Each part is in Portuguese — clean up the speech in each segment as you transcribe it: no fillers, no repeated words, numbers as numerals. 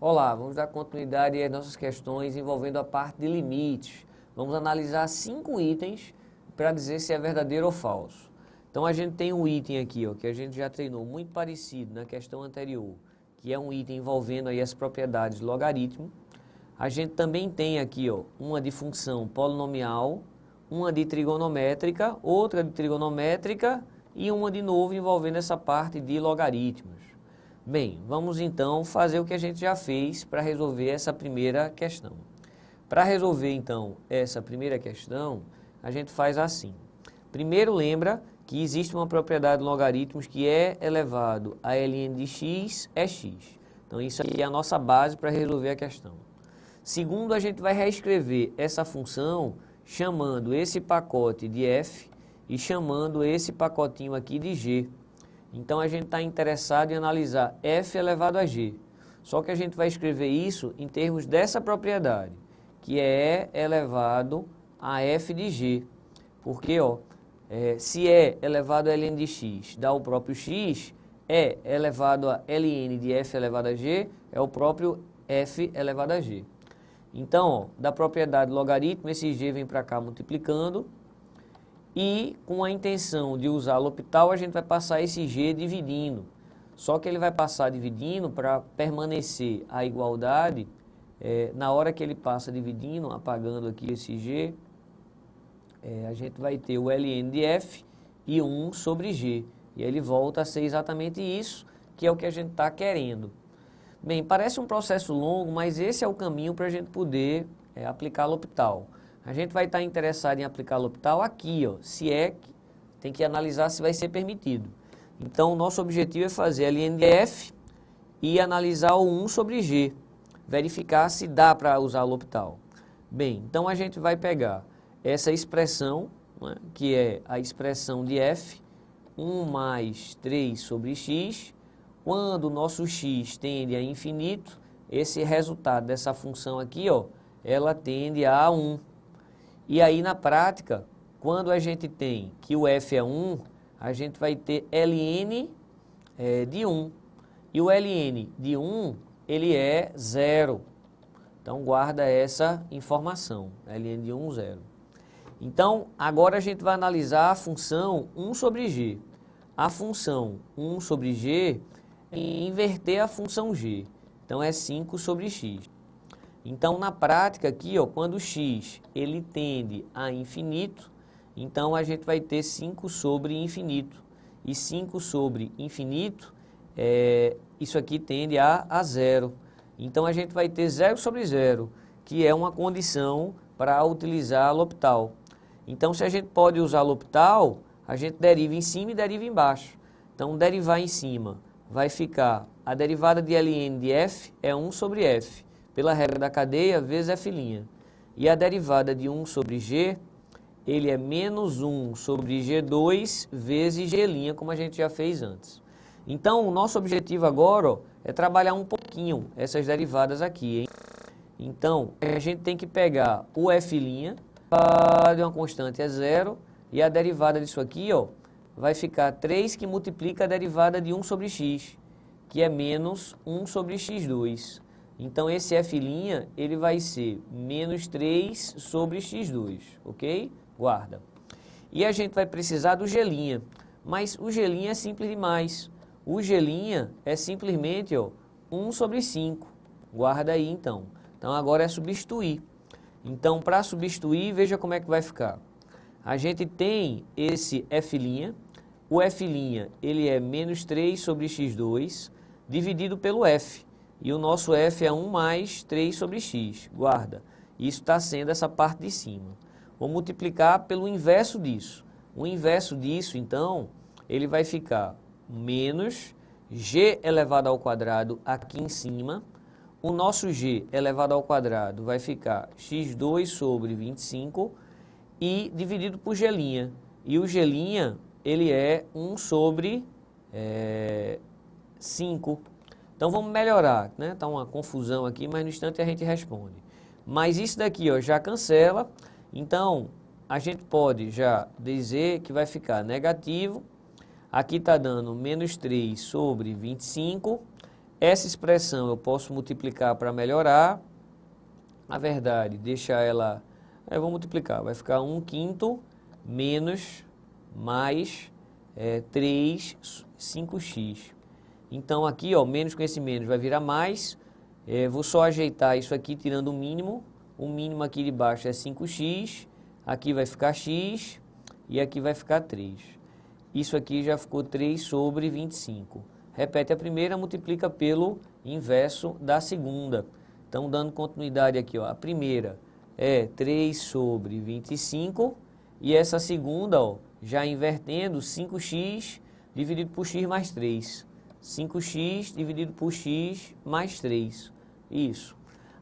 Olá, vamos dar continuidade às nossas questões envolvendo a parte de limites. Vamos analisar 5 itens para dizer se é verdadeiro ou falso. Então a gente tem um item aqui, ó, que a gente já treinou muito parecido na questão anterior, que é um item envolvendo aí as propriedades do logaritmo. A gente também tem aqui, ó, uma de função polinomial, uma de trigonométrica, outra de trigonométrica e uma de novo envolvendo essa parte de logaritmos. Bem, vamos então fazer o que a gente já fez para resolver essa primeira questão. Para resolver então essa primeira questão, a gente faz assim. Primeiro lembra que existe uma propriedade de logaritmos que é elevado a ln de x é x. Então isso aqui é a nossa base para resolver a questão. Segundo, a gente vai reescrever essa função chamando esse pacote de f e chamando esse pacotinho aqui de g. Então a gente está interessado em analisar f elevado a g. Só que a gente vai escrever isso em termos dessa propriedade, que é E elevado a f de g. Porque se E elevado a ln de x dá o próprio x, E elevado a ln de f elevado a g é o próprio f elevado a g. Então, da propriedade logaritmo, esse g vem para cá multiplicando. E com a intenção de usar L'Hopital, a gente vai passar esse g dividindo. Só que ele vai passar dividindo para permanecer a igualdade. Na hora que ele passa dividindo, apagando aqui esse g, a gente vai ter o ln de f e 1 sobre g. E ele volta a ser exatamente isso, que é o que a gente está querendo. Bem, parece um processo longo, mas esse é o caminho para a gente poder aplicar L'Hopital. A gente vai estar interessado em aplicar L'Hopital aqui, ó, se é que tem que analisar se vai ser permitido. Então, o nosso objetivo é fazer ln de f e analisar o 1 sobre g, verificar se dá para usar L'Hopital. Bem, então a gente vai pegar essa expressão, né, que é a expressão de f, 1 mais 3 sobre x. Quando o nosso x tende a infinito, esse resultado dessa função aqui, ó, ela tende a 1. E aí, na prática, quando a gente tem que o f é 1, a gente vai ter ln de 1. E o ln de 1, ele é 0. Então, guarda essa informação, ln de 1, 0. Então, agora a gente vai analisar a função 1 sobre g. A função 1 sobre g e inverter a função g. Então, é 5 sobre x. Então, na prática aqui, ó, quando o x ele tende a infinito, então a gente vai ter 5 sobre infinito. E 5 sobre infinito, isso aqui tende a 0. Então, a gente vai ter 0 sobre 0, que é uma condição para utilizar L'Hopital. Então, se a gente pode usar L'Hopital, a gente deriva em cima e deriva embaixo. Então, derivar em cima vai ficar, a derivada de ln de f é 1 sobre f, pela regra da cadeia, vezes f'. E a derivada de 1 sobre g, ele é menos 1 sobre g2 vezes g', como a gente já fez antes. Então, o nosso objetivo agora é trabalhar um pouquinho essas derivadas aqui, hein? Então, a gente tem que pegar o f', de uma constante é 0, e a derivada disso aqui, ó, vai ficar 3 que multiplica a derivada de 1 sobre x, que é menos 1 sobre x2. Então, esse f', ele vai ser menos 3 sobre x2, ok? Guarda. E a gente vai precisar do g', mas o g' é simples demais. O g' é simplesmente, ó, 1 sobre 5. Guarda aí, então. Então, agora é substituir. Então, para substituir, veja como é que vai ficar. A gente tem esse f', o f', ele é menos 3 sobre x2, dividido pelo f. E o nosso f é 1 mais 3 sobre x. Guarda. Isso está sendo essa parte de cima. Vou multiplicar pelo inverso disso. O inverso disso, então, ele vai ficar menos g elevado ao quadrado aqui em cima. O nosso g elevado ao quadrado vai ficar x2 sobre 25 e dividido por g'. E o g', ele é 1 sobre 5. Então, vamos melhorar, né? Está uma confusão aqui, mas no instante a gente responde. Mas isso daqui, ó, já cancela. Então, a gente pode já dizer que vai ficar negativo. Aqui está dando menos 3 sobre 25. Essa expressão eu posso multiplicar para melhorar. Na verdade, deixar ela... Eu vou multiplicar, vai ficar 1/5 menos mais 3, 5x. Então aqui, ó, menos com esse menos vai virar mais. Vou só ajeitar isso aqui tirando o mínimo. O mínimo aqui de baixo é 5x. Aqui vai ficar x e aqui vai ficar 3. Isso aqui já ficou 3 sobre 25. Repete a primeira, multiplica pelo inverso da segunda. Então, dando continuidade aqui, ó, a primeira é 3 sobre 25 e essa segunda, ó, já invertendo, 5x dividido por x mais 3. 5x dividido por x mais 3. Isso.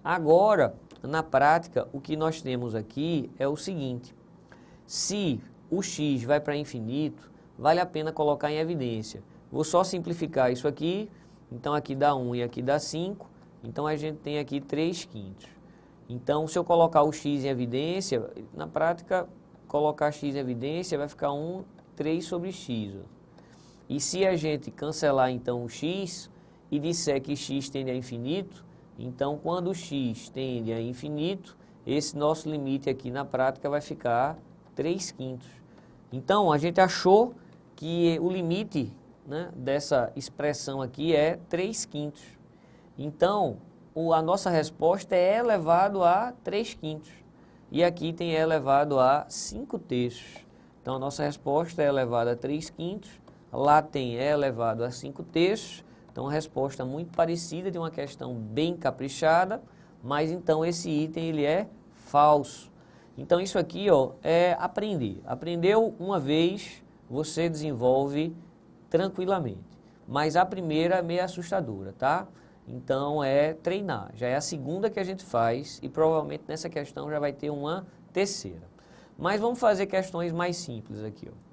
Agora, na prática, o que nós temos aqui é o seguinte. Se o x vai para infinito, vale a pena colocar em evidência. Vou só simplificar isso aqui. Então, aqui dá 1 e aqui dá 5. Então, a gente tem aqui 3/5. Então, se eu colocar o x em evidência, na prática, colocar x em evidência vai ficar 3 sobre x. Ó. E se a gente cancelar, então, o x e disser que x tende a infinito, então, quando o x tende a infinito, esse nosso limite aqui na prática vai ficar 3/5. Então, a gente achou que o limite, né, dessa expressão aqui é 3/5. Então, a nossa resposta é e elevado a 3/5. E aqui tem e elevado a 5/3. Então, a nossa resposta é elevada a 3/5. Lá tem e elevado a 5/3. Então, uma resposta muito parecida, de uma questão bem caprichada. Mas, então, esse item ele é falso. Então, isso aqui, ó, é aprender. Aprendeu uma vez, você desenvolve tranquilamente. Mas a primeira é meio assustadora, tá? Então, é treinar. Já é a segunda que a gente faz e provavelmente nessa questão já vai ter uma terceira. Mas vamos fazer questões mais simples aqui, ó.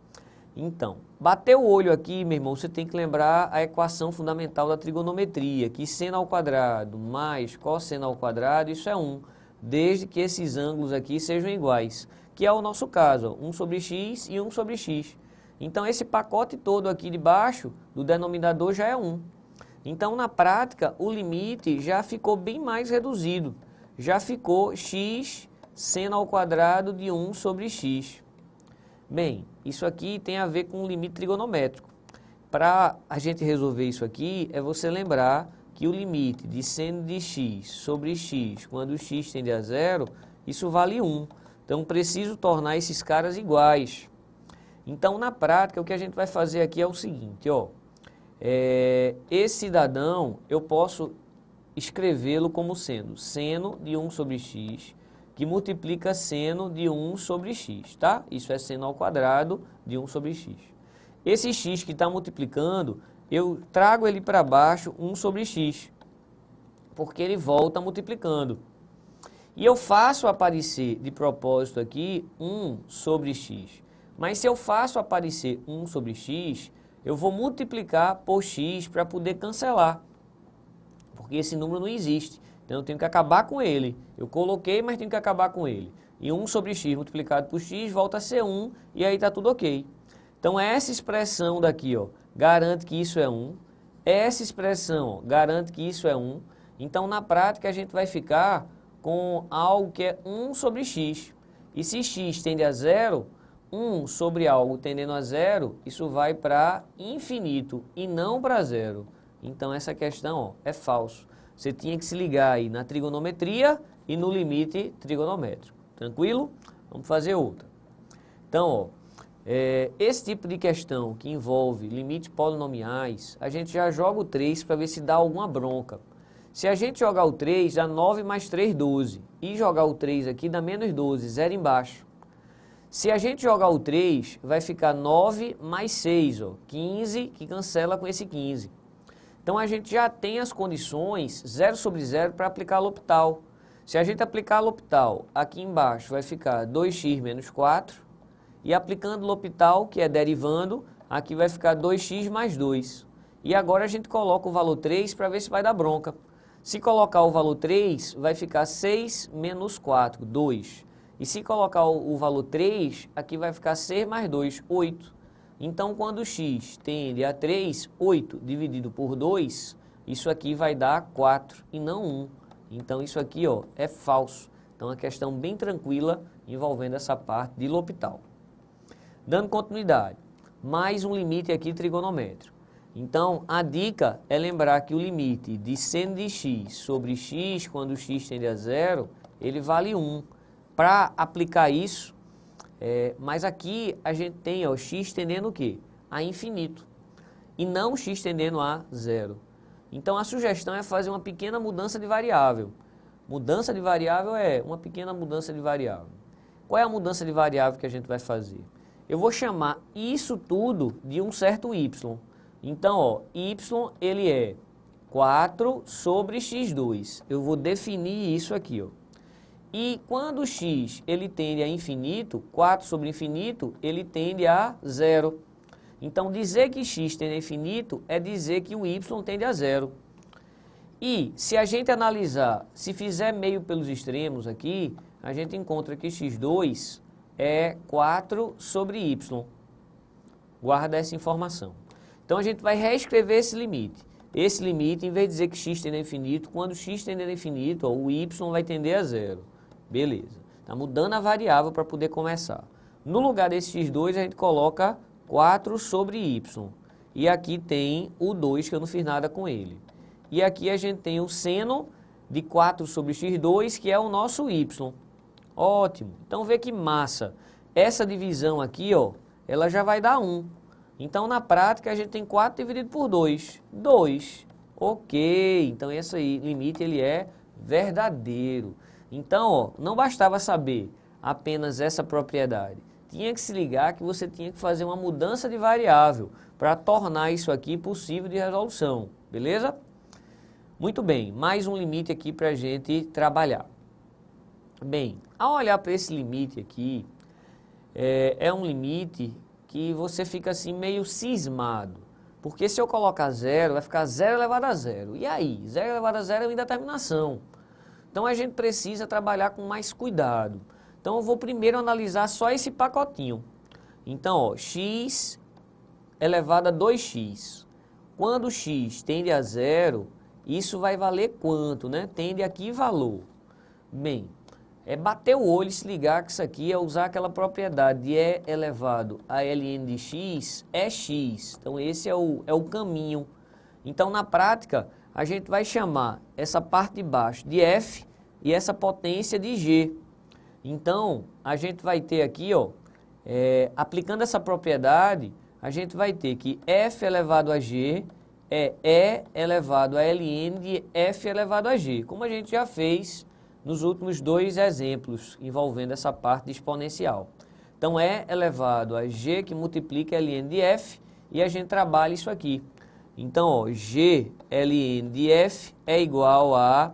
Então, bateu o olho aqui, meu irmão, você tem que lembrar a equação fundamental da trigonometria, que seno ao quadrado mais cosseno ao quadrado, isso é 1, desde que esses ângulos aqui sejam iguais, que é o nosso caso, ó, 1 sobre x e 1 sobre x. Então, esse pacote todo aqui de baixo, do denominador, já é 1. Então, na prática, o limite já ficou bem mais reduzido. Já ficou x seno ao quadrado de 1 sobre x. Bem, isso aqui tem a ver com o limite trigonométrico. Para a gente resolver isso aqui, é você lembrar que o limite de seno de x sobre x, quando x tende a zero, isso vale 1. Então, preciso tornar esses caras iguais. Então, na prática, o que a gente vai fazer aqui é o seguinte, ó. Esse cidadão, eu posso escrevê-lo como sendo seno de 1 sobre x, que multiplica seno de 1 sobre x, tá? Isso é seno ao quadrado de 1 sobre x. Esse x que está multiplicando, eu trago ele para baixo 1 sobre x, porque ele volta multiplicando. E eu faço aparecer de propósito aqui 1 sobre x. Mas se eu faço aparecer 1 sobre x, eu vou multiplicar por x para poder cancelar, porque esse número não existe. Então, eu tenho que acabar com ele. Eu coloquei, mas tenho que acabar com ele. E 1 sobre x multiplicado por x volta a ser 1, e aí está tudo ok. Então, essa expressão daqui, ó, garante que isso é 1. Essa expressão, ó, garante que isso é 1. Então, na prática, a gente vai ficar com algo que é 1 sobre x. E se x tende a zero, 1 sobre algo tendendo a zero, isso vai para infinito e não para zero. Então, essa questão, ó, é falso. Você tinha que se ligar aí na trigonometria e no limite trigonométrico. Tranquilo? Vamos fazer outra. Então, ó, esse tipo de questão que envolve limites polinomiais, a gente já joga o 3 para ver se dá alguma bronca. Se a gente jogar o 3, dá 9 mais 3, 12. E jogar o 3 aqui dá menos 12, zero embaixo. Se a gente jogar o 3, vai ficar 9 mais 6, ó, 15, que cancela com esse 15. Então, a gente já tem as condições 0 sobre 0 para aplicar a L'Hopital. Se a gente aplicar a L'Hopital, aqui embaixo vai ficar 2x menos 4. E aplicando o L'Hopital, que é derivando, aqui vai ficar 2x mais 2. E agora a gente coloca o valor 3 para ver se vai dar bronca. Se colocar o valor 3, vai ficar 6 menos 4, 2. E se colocar o valor 3, aqui vai ficar 6 mais 2, 8. Então, quando x tende a 3, 8 dividido por 2, isso aqui vai dar 4 e não 1. Então isso aqui, ó, é falso. Então é uma questão bem tranquila envolvendo essa parte de L'Hopital. Dando continuidade, mais um limite aqui trigonométrico. Então a dica é lembrar que o limite de seno de x sobre x, quando x tende a zero, ele vale 1. Para aplicar isso, mas aqui a gente tem ó, x tendendo o quê? A infinito. E não x tendendo a zero. Então a sugestão é fazer uma pequena mudança de variável. Mudança de variável é uma pequena mudança de variável. Qual é a mudança de variável que a gente vai fazer? Eu vou chamar isso tudo de um certo y. Então, ó, y ele é 4 sobre x2. Eu vou definir isso aqui, ó. E quando x ele tende a infinito, 4 sobre infinito, ele tende a zero. Então, dizer que x tende a infinito é dizer que o y tende a zero. E se a gente analisar, se fizer meio pelos extremos aqui, a gente encontra que x2 é 4 sobre y. Guarda essa informação. Então, a gente vai reescrever esse limite. Esse limite, em vez de dizer que x tende a infinito, quando x tende a infinito, ó, o y vai tender a zero. Beleza. Está mudando a variável para poder começar. No lugar desse x2, a gente coloca 4 sobre y. E aqui tem o 2, que eu não fiz nada com ele. E aqui a gente tem o seno de 4 sobre x2, que é o nosso y. Ótimo. Então, vê que massa. Essa divisão aqui, ó, ela já vai dar 1. Então, na prática, a gente tem 4 dividido por 2. 2. Ok. Então, esse aí, limite, ele é verdadeiro. Então, ó, não bastava saber apenas essa propriedade. Tinha que se ligar que você tinha que fazer uma mudança de variável para tornar isso aqui possível de resolução. Beleza? Muito bem. Mais um limite aqui para a gente trabalhar. Bem, ao olhar para esse limite aqui, é um limite que você fica assim meio cismado. Porque se eu colocar zero, vai ficar 0 elevado a 0. E aí? 0 elevado a 0 é uma indeterminação. Então, a gente precisa trabalhar com mais cuidado. Então, eu vou primeiro analisar só esse pacotinho. Então, ó, x elevado a 2x. Quando x tende a zero, isso vai valer quanto, né? Tende aqui valor. Bem, é bater o olho e se ligar que isso aqui é usar aquela propriedade de E elevado a ln de x é x. Então, esse é o caminho. Então, na prática, a gente vai chamar essa parte de baixo de f e essa potência de g. Então, a gente vai ter aqui, ó, aplicando essa propriedade, a gente vai ter que f elevado a g é E elevado a ln de f elevado a g, como a gente já fez nos últimos dois exemplos envolvendo essa parte de exponencial. Então, E elevado a g que multiplica ln de f e a gente trabalha isso aqui. Então, ó, g ln de f é igual a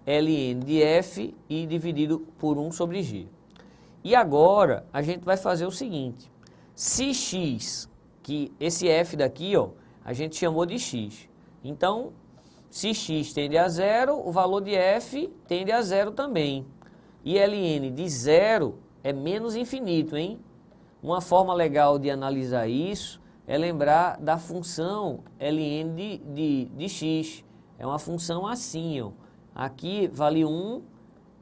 ln de f e dividido por 1 sobre g. E agora, a gente vai fazer o seguinte. Se x, que esse f daqui, ó, a gente chamou de x. Então, se x tende a zero, o valor de f tende a zero também. E ln de zero é menos infinito, hein? Uma forma legal de analisar isso é lembrar da função ln de x. É uma função assim, ó. Aqui vale 1,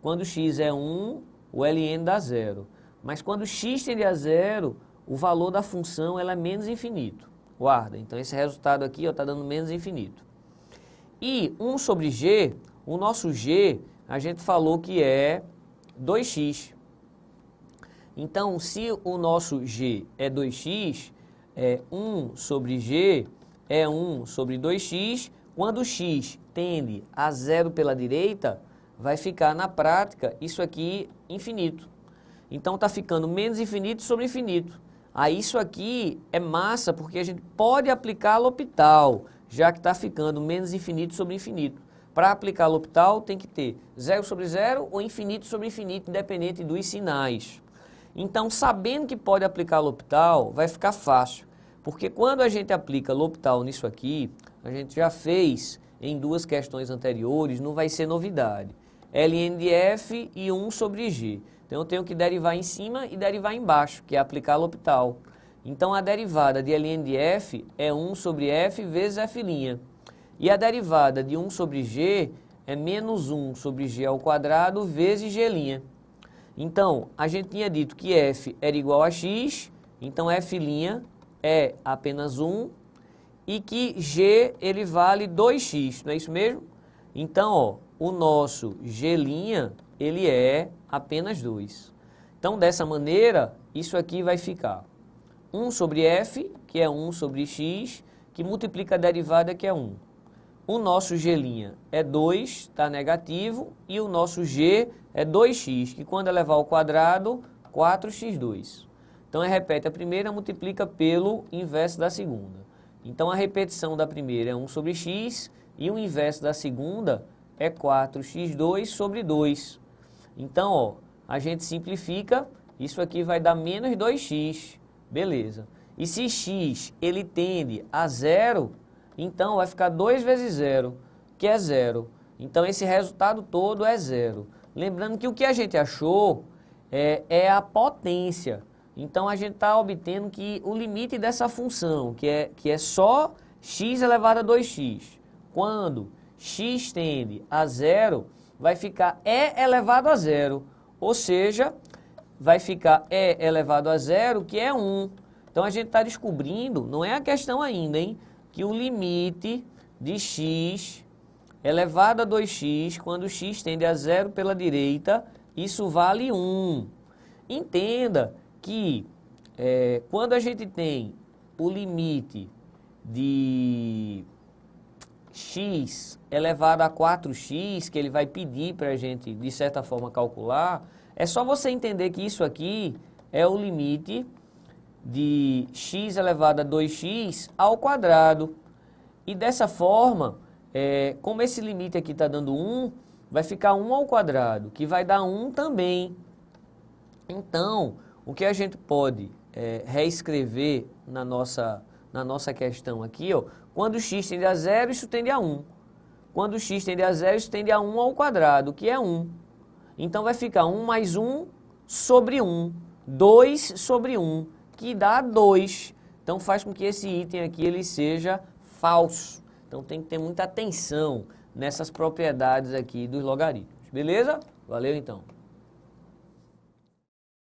quando x é 1, o ln dá 0. Mas quando x tende a 0, o valor da função ela é menos infinito. Guarda, então esse resultado aqui está dando menos infinito. E 1 sobre g, o nosso g, a gente falou que é 2x. Então, se o nosso g é 2x, 1 sobre g é 1 sobre 2x. Quando x tende a 0 pela direita, vai ficar na prática isso aqui infinito. Então, está ficando menos infinito sobre infinito. Aí isso aqui é massa porque a gente pode aplicar L'Hopital, já que está ficando menos infinito sobre infinito. Para aplicar L'Hopital tem que ter 0 sobre 0 ou infinito sobre infinito, independente dos sinais. Então, sabendo que pode aplicar L'Hopital, vai ficar fácil. Porque quando a gente aplica L'Hopital nisso aqui, a gente já fez em duas questões anteriores, não vai ser novidade. ln de f e 1 sobre g. Então, eu tenho que derivar em cima e derivar embaixo, que é aplicar L'Hopital. Então, a derivada de ln de f é 1 sobre f vezes f'. E a derivada de 1 sobre g é menos 1 sobre g ao quadrado vezes g'. Então, a gente tinha dito que f era igual a x, então f' é apenas 1, e que g ele vale 2x, não é isso mesmo? Então, ó, o nosso g' ele é apenas 2. Então, dessa maneira, isso aqui vai ficar 1 sobre f, que é 1 sobre x, que multiplica a derivada, que é 1. O nosso g' é 2, está negativo, e o nosso g é 2x, que quando elevar ao quadrado, 4x2. Então, repete a primeira, multiplica pelo inverso da segunda. Então, a repetição da primeira é 1 sobre x, e o inverso da segunda é 4x2 sobre 2. Então, ó, a gente simplifica, isso aqui vai dar menos 2x, beleza. E se x ele tende a zero, então vai ficar 2 vezes 0, que é 0. Então, esse resultado todo é 0. Lembrando que o que a gente achou é a potência. Então, a gente está obtendo que o limite dessa função, que é só x elevado a 2x, quando x tende a 0, vai ficar e elevado a 0. Ou seja, vai ficar e elevado a 0, que é 1. Então, a gente está descobrindo, não é a questão ainda, hein, que o limite de x elevado a 2x, quando x tende a 0 pela direita, isso vale 1. Entenda que quando a gente tem o limite de x elevado a 4x, que ele vai pedir para a gente, de certa forma, calcular, é só você entender que isso aqui é o limite de x elevado a 2x ao quadrado. E dessa forma, como esse limite aqui está dando 1, vai ficar 1 ao quadrado, que vai dar 1 também. Então, o que a gente pode reescrever na nossa questão aqui, ó, quando x tende a 0, isso tende a 1. Quando x tende a 0, isso tende a 1 ao quadrado, que é 1. Então, vai ficar 1 mais 1 sobre 1, 2 sobre 1, que dá 2. Então, faz com que esse item aqui ele seja falso. Então, tem que ter muita atenção nessas propriedades aqui dos logaritmos. Beleza? Valeu, então.